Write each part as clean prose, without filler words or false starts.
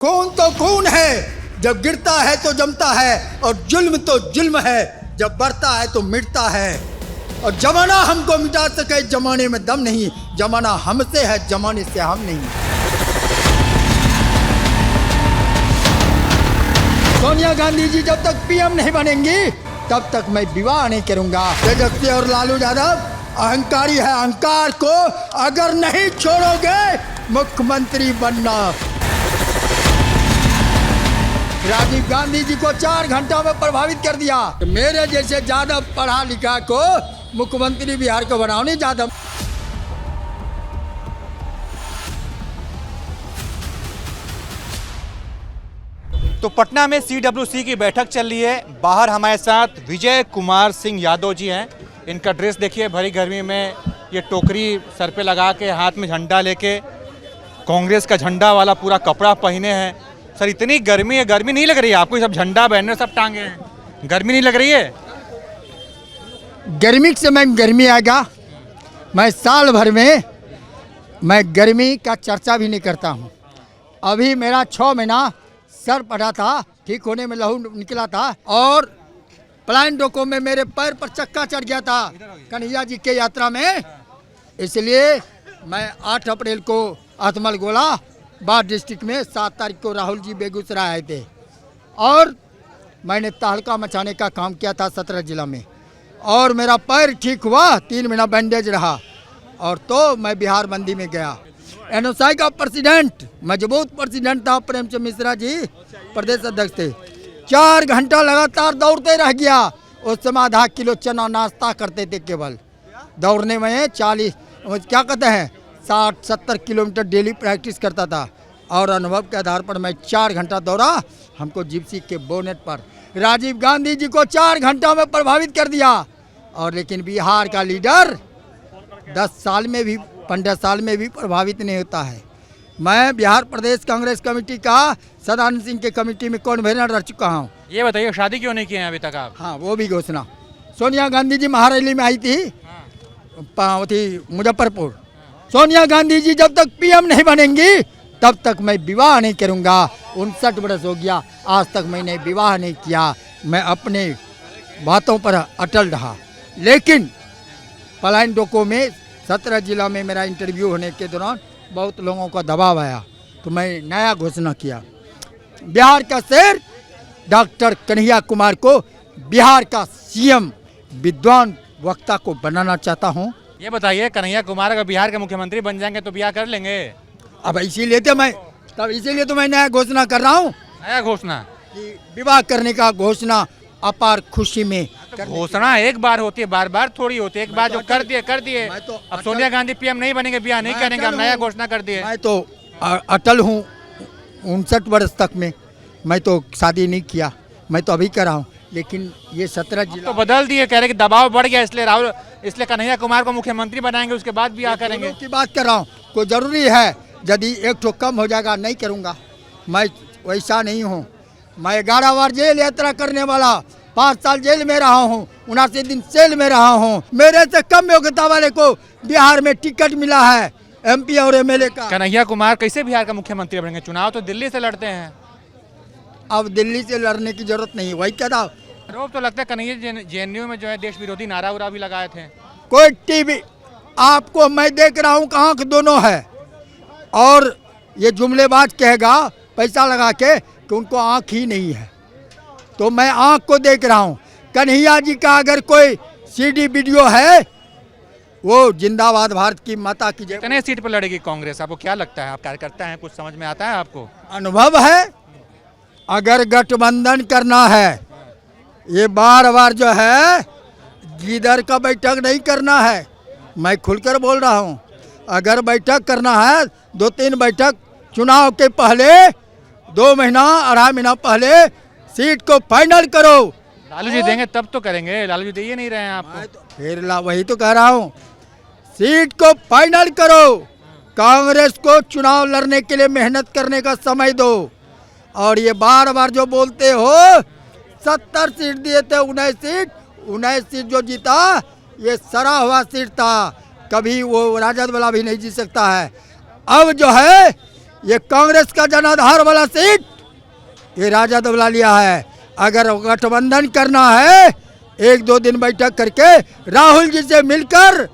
खून तो खून है, जब गिरता है तो जमता है, और जुल्म तो जुल्म है, जब बढ़ता है तो मिटता है। और जमाना हमको मिटा सके, जमाने में दम नहीं, जमाना हमसे है, जमाने से हम नहीं। सोनिया गांधी जी जब तक पीएम नहीं बनेंगी तब तक मैं विवाह नहीं करूंगा। तेजस्वी और लालू यादव अहंकारी है, अहंकार को अगर नहीं छोड़ोगे मुख्यमंत्री बनना। राजीव गांधी जी को 4 घंटा में प्रभावित कर दिया। मेरे जैसे ज्यादा पढ़ा लिखा को मुख्यमंत्री बिहार को बनाओ नहीं ज्यादा। तो पटना में CWC की बैठक चल रही है। बाहर हमारे साथ विजय कुमार सिंह यादव जी हैं। इनका ड्रेस देखिए, भरी गर्मी में ये टोकरी सर पे लगा के, हाथ में झंडा लेके, कांग्रेस का झंडा वाला पूरा कपड़ा पहने हैं। सर इतनी गर्मी है, गर्मी नहीं लग रही है आपको? सब झंडा बैनर सब टांगे हैं, गर्मी नहीं लग रही है? गर्मी के समय गर्मी आएगा। मैं साल भर में मैं गर्मी का चर्चा भी नहीं करता हूँ। अभी मेरा 6 महीना सर पड़ा था, ठीक होने में लहू निकला था, और प्लान डोको में मेरे पैर पर चक्का चढ़ गया था कन्हैया जी के यात्रा में। इसलिए मैं 8 अप्रैल को अतमल गोला बाढ़ डिस्ट्रिक्ट में, 7 तारीख को राहुल जी बेगूसराय आए थे, और मैंने तहलका मचाने का काम किया था 17 जिला में, और मेरा पैर ठीक हुआ, 3 महीना बैंडेज रहा, और तो मैं बिहार मंडी में गया। NSI का प्रेसिडेंट, मजबूत प्रेसिडेंट था प्रेमचंद मिश्रा जी, प्रदेश अध्यक्ष थे। 4 घंटा लगातार दौड़ते रह गया। उस समय आधा किलो चना नाश्ता करते थे केवल। दौड़ने में 40 क्या कहते हैं 60-70 किलोमीटर डेली प्रैक्टिस करता था, और अनुभव के आधार पर मैं 4 घंटा दौड़ा। हमको जिप्सी के बोनेट पर राजीव गांधी जी को 4 घंटा में प्रभावित कर दिया। और लेकिन बिहार का लीडर 10 साल में भी, 15 साल में भी प्रभावित नहीं होता है। मैं बिहार प्रदेश कांग्रेस कमेटी का सदानंद सिंह के कमेटी में कन्वीनर रह चुका हूँ। ये बताइए, शादी क्यों नहीं किए हैं अभी तक आप? हाँ, वो भी घोषणा। सोनिया गांधी जी महारैली में आई थी मुजफ्फरपुर। सोनिया गांधी जी जब तक पीएम नहीं बनेंगी तब तक मैं विवाह नहीं करूंगा। 59 वर्ष हो गया, आज तक मैंने विवाह नहीं किया। मैं अपने बातों पर अटल रहा। लेकिन पलायन डोको में 17 जिला में मेरा इंटरव्यू होने के दौरान बहुत लोगों का दबाव आया, तो मैं नया घोषणा किया। बिहार का शेर डॉक्टर कन्हैया कुमार को बिहार का CM विद्वान वक्ता को बनाना चाहता हूँ। ये बताइए, कन्हैया कुमार अगर बिहार के मुख्यमंत्री बन जाएंगे तो ब्याह कर लेंगे? अब इसीलिए तो मैं नया घोषणा कर रहा हूँ नया घोषणा कि विवाह करने का घोषणा अपार खुशी में। घोषणा एक बार होती है, बार बार थोड़ी होती है। एक बार जो कर दिए। मैं तो अब सोनिया गांधी पीएम नहीं बनेंगे, ब्याह नहीं करेंगे, अब नया घोषणा कर दिए। मैं तो अटल हूँ। 59 वर्ष तक में मैं तो शादी नहीं किया, मैं तो अभी कर रहा हूँ। लेकिन ये 17 जिला तो बदल दिए, कह रहे कि दबाव बढ़ गया, इसलिए कन्हैया कुमार को मुख्यमंत्री बनाएंगे, उसके बाद ब्याह करेंगे की बात कर रहा हूँ। कोई जरूरी है, यदि एक ठो कम हो जाएगा नहीं करूँगा। मैं वैसा नहीं हूँ। मैं 11 बार जेल यात्रा करने वाला, 5 साल जेल में रहा हूँ, 79 दिन जेल में रहा हूँ। मेरे से कम योग्यता वाले को बिहार में टिकट मिला है, MP और MLA का। कन्हैया कुमार कैसे बिहार का मुख्यमंत्री बनेंगे? चुनाव तो दिल्ली से लड़ते हैं। अब दिल्ली से लड़ने की जरूरत नहीं, वही क्या था। रोब तो लगता है कन्हैया JNU में जो है देश विरोधी नारा उरा भी लगाए थे। कोई टीवी आपको मैं देख रहा हूँ कहाँ के दोनों है, और ये जुमलेबाज कहेगा पैसा लगा के कि उनको आँख ही नहीं है, तो मैं आँख को देख रहा हूँ। कन्हैया जी का अगर कोई CD वीडियो है, वो जिंदाबाद भारत की माता की जय। कितने सीट पर लड़ेगी कांग्रेस? आपको क्या लगता है? आप कार्यकर्ता हैं, कुछ समझ में आता है आपको? अनुभव है। अगर गठबंधन करना है, ये बार जो है जिधर का बैठक नहीं करना है, मैं खुलकर बोल रहा हूँ। अगर बैठक करना है, 2-3 बैठक चुनाव के पहले, 2 महीना 2.5 महीना पहले सीट को फाइनल करो। लालू जी देंगे तब तो करेंगे, लालू जी दे ही नहीं रहे हैं आपको। फिर वही तो कह रहा हूँ, सीट को फाइनल करो। कांग्रेस को चुनाव लड़ने के लिए मेहनत करने का समय दो। और ये बार जो बोलते हो 70 सीट दिए थे, 19 सीट जो जीता ये सरा हुआ सीट था, कभी वो राजद वाला भी नहीं जीत सकता है। अब जो है ये कांग्रेस का जनाधार वाला सीट ये राजद वाला लिया है। अगर गठबंधन करना है, एक दो दिन बैठक करके राहुल जी से मिलकर,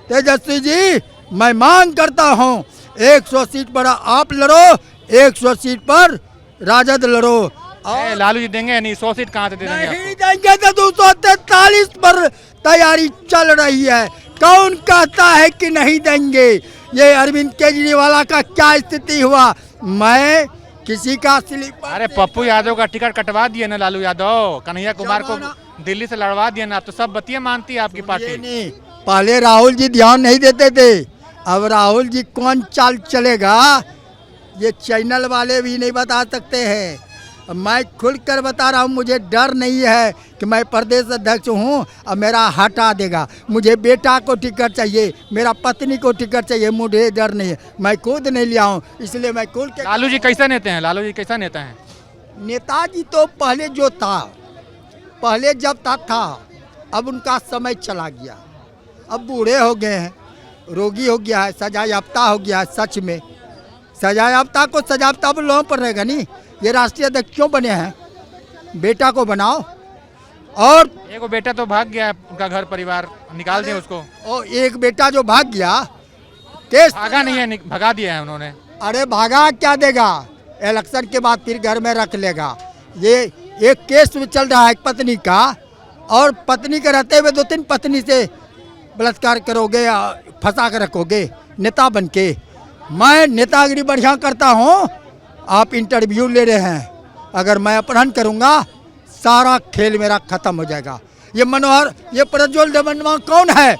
तेजस्वी जी मैं मांग करता हूँ 100 सीट पर आप लड़ो, 100 सीट पर राजद लड़ो। और लालू जी देंगे नहीं, 100 सीट कहाँ से दे देंगे नहीं देंगे तो 243 पर तैयारी चल रही है। कौन कहता है कि नहीं देंगे? ये अरविंद केजरीवाल का क्या स्थिति हुआ? मैं किसी का स्लीपर, अरे पप्पू यादव का टिकट कटवा दिए ना लालू यादव, कन्हैया कुमार को दिल्ली से लड़वा दिया ना, तो सब बतिया मानती है आपकी पार्टी। नहीं, पहले राहुल जी ध्यान नहीं देते थे, अब राहुल जी कौन चाल चलेगा ये चैनल वाले भी नहीं बता सकते हैं। मैं खुलकर बता रहा हूँ, मुझे डर नहीं है कि मैं प्रदेश अध्यक्ष हूँ और मेरा हटा देगा। मुझे बेटा को टिकट चाहिए, मेरा पत्नी को टिकट चाहिए, मुझे डर नहीं है। मैं खुद नहीं लिया हूँ, इसलिए मैं खुल के। लालू जी कैसा नेता हैं? लालू जी कैसा नेता हैं? नेताजी तो पहले जो था, पहले जब तक था, अब उनका समय चला गया। अब बूढ़े हो गए हैं, रोगी हो गया है, सजा याफ्ता हो गया है। सच में सजा याफ्ता को सजा याफ्ता लोगों पर रहेगा नहीं। ये राष्ट्रीय अध्यक्ष क्यों बने हैं? बेटा को बनाओ। और एक बेटा तो भाग गया है, उनका घर परिवार निकाल दिया उसको। और एक बेटा जो भाग गया, केस भागा नहीं है, भगा दिया है उन्होंने। अरे भागा क्या देगा, इलेक्शन के बाद फिर घर में रख लेगा। ये एक केस में चल रहा है एक पत्नी का, और पत्नी के रहते हुए 2-3 पत्नी से बलात्कार करोगे, फंसा कर रखोगे नेता बन के। मैं नेतागिरी बढ़िया करता हूँ, आप इंटरव्यू ले रहे हैं। अगर मैं अपहरण करूँगा, सारा खेल मेरा खत्म हो जाएगा। ये मनोहर, ये प्रज्वल देववर्मा कौन है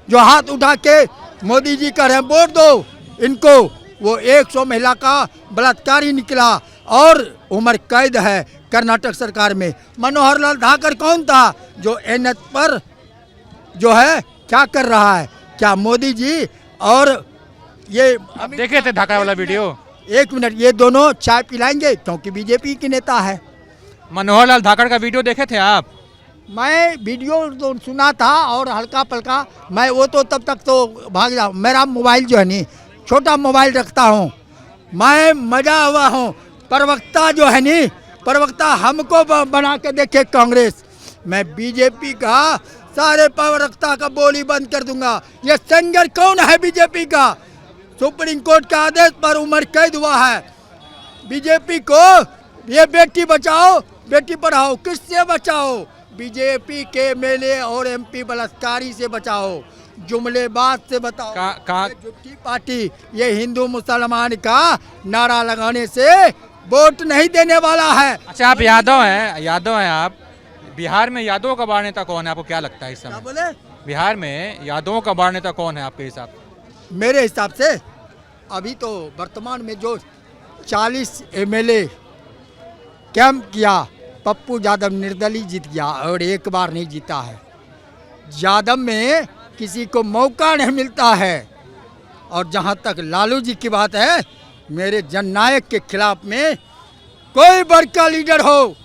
जो हाथ उठा के मोदी जी कह रहे हैं वोट दो इनको? वो 100 महिला का बलात्कारी निकला और उम्र कैद है कर्नाटक सरकार में। मनोहर लाल धाकर कौन था जो एनएच पर जो है क्या कर रहा है? क्या मोदी जी और ये देखे थे धाकर वाला वीडियो? एक मिनट, ये दोनों चाय पिलाएंगे क्योंकि बीजेपी की नेता है। मनोहर लाल धाकर का वीडियो देखे थे आप? मैं वीडियो तो सुना था और हल्का पलका, मैं वो तो तब तक तो भाग जाऊँ। मेरा मोबाइल जो है नहीं, छोटा मोबाइल रखता हूँ मैं, मजा हुआ हूँ। प्रवक्ता जो है नहीं, प्रवक्ता हमको बना के देखे कांग्रेस। मैं बीजेपी का सारे प्रवक्ता का बोली बंद कर दूंगा। ये सिंगर कौन है बीजेपी का? सुप्रीम कोर्ट के आदेश पर उम्र कैद हुआ है। बीजेपी को ये बेटी बचाओ बेटी पढ़ाओ किससे बचाओ? बीजेपी के एमएलए और एमपी बलात्कारी से बचाओ, जुमलेबाज से बताओ। ये झूठी पार्टी, ये हिंदू मुसलमान का नारा लगाने से वोट नहीं देने वाला है। अच्छा, आप यादव हैं, यादव हैं आप। बिहार में यादवों का बड़ा नेता कौन है, आपको क्या लगता है इस समय? बोले बिहार में यादवों का बड़ा नेता कौन है आपके हिसाब से? मेरे हिसाब से अभी तो वर्तमान में जो 40 एमएलए कैंप किया, पप्पू यादव निर्दलीय जीत गया और एक बार नहीं जीता है। यादव में किसी को मौका नहीं मिलता है। और जहां तक लालू जी की बात है, मेरे जननायक के खिलाफ में कोई बड़का लीडर हो,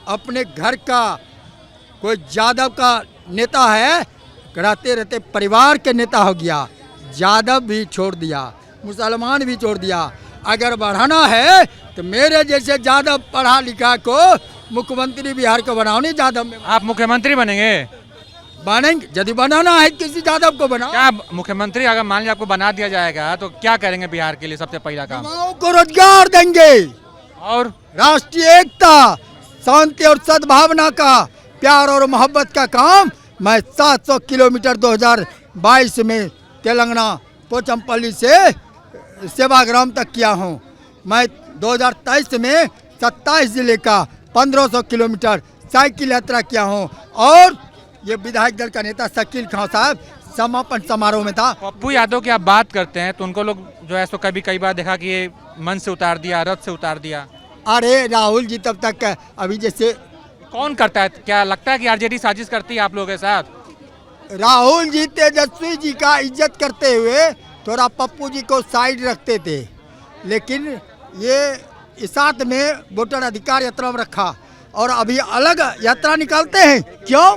अपने घर का कोई यादव का नेता है, रहते रहते परिवार के नेता हो गया, यादव भी छोड़ दिया, मुसलमान भी छोड़ दिया। अगर बढ़ाना है तो मेरे जैसे यादव पढ़ा लिखा को मुख्यमंत्री बिहार को बनाओ। नहीं यादव में आप मुख्यमंत्री बनेंगे? बनेंगे, यदि बनाना है किसी यादव को बनाओ। क्या मुख्यमंत्री अगर मान लिया आपको बना दिया जाएगा तो क्या करेंगे बिहार के लिए? सबसे पहला काम युवाओं को रोजगार देंगे और राष्ट्रीय एकता, शांति और सद्भावना का, प्यार और मोहब्बत का काम मैं 700 किलोमीटर 2022 में तेलंगाना पोचमपल्ली से सेवाग्राम तक किया हूँ। मैं 2023 में 27 जिले का 1500 किलोमीटर साइकिल यात्रा किया हूँ। और ये विधायक दल का नेता शकील खान साहब समापन समारोह में था। पप्पू यादव की आप बात करते हैं तो उनको लोग जो है सो कई बार देखा कि ये मन से उतार दिया, रथ से उतार दिया। अरे राहुल जी तब तक अभी जैसे कौन करता है? क्या लगता है कि आरजेडी साजिश करती है आप लोगों के साथ? राहुल जी तेजस्वी जी का इज्जत करते हुए थोड़ा पप्पू जी को साइड रखते थे, लेकिन ये साथ में वोटर अधिकार यात्रा में रखा और अभी अलग यात्रा निकालते हैं। क्यों?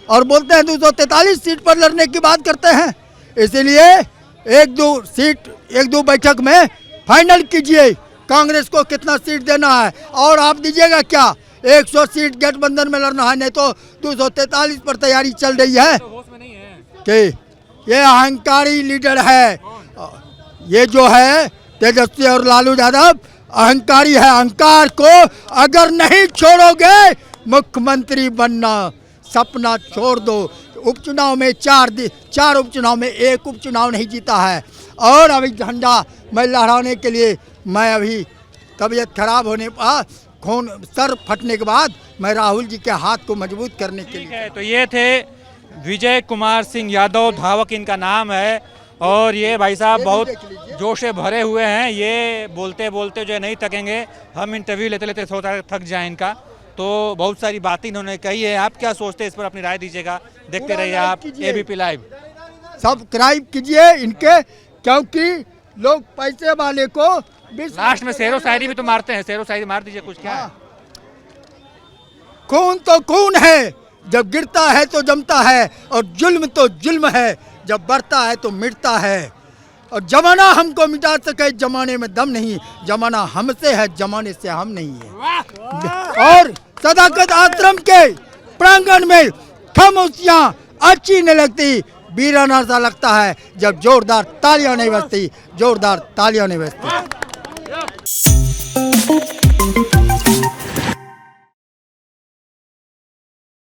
और बोलते हैं 243 सीट पर लड़ने की बात करते हैं। इसलिए 1-2 सीट 1-2 बैठक में फाइनल कीजिए कांग्रेस को कितना सीट देना है और आप दीजिएगा क्या? 100 सीट गठबंधन में लड़ना है, नहीं तो 243 पर तैयारी चल रही है कि ये अहंकारी लीडर है। ये जो है तेजस्वी और लालू यादव अहंकारी है। अहंकार को अगर नहीं छोड़ोगे मुख्यमंत्री बनना सपना छोड़ दो। उपचुनाव में चार उपचुनाव में एक उपचुनाव नहीं जीता है और अभी झंडा मैं लहराने के लिए मैं अभी तबीयत खराब होने पर खून सर फटने के बाद मैं राहुल जी के हाथ को मजबूत करने के लिए। तो ये थे विजय कुमार सिंह यादव, धावक इनका नाम है। और ये भाई साहब बहुत जोश से भरे हुए हैं, ये बोलते बोलते जो है नहीं थकेंगे। हम इंटरव्यू लेते लेते थोड़ा थक जाए इनका, तो बहुत सारी बातें इन्होंने कही है। आप क्या सोचते हैं इस पर, अपनी राय दीजिएगा। देखते रहिए आप एबीपी लाइव। सब्सक्राइब कीजिए इनके, क्योंकि लोग पैसे वाले को लास्ट में शेरो शायरी भी तो मारते हैं, शेरो शायरी मार दीजिए कुछ। क्या है? खून तो खून है, जब गिरता है तो जमता है, और जुल्म तो जुल्म है, जब बढ़ता है तो मिटता है। और जमाना हमको मिटा सके, जमाने में दम नहीं, जमाना हमसे है, जमाने से हम नहीं है। और सदाकत आश्रम के प्रांगण में खामोशियां अच्छी नहीं लगती, वीराना सा लगता है जब जोरदार तालियां नहीं बजती, जोरदार तालियां नहीं बजती।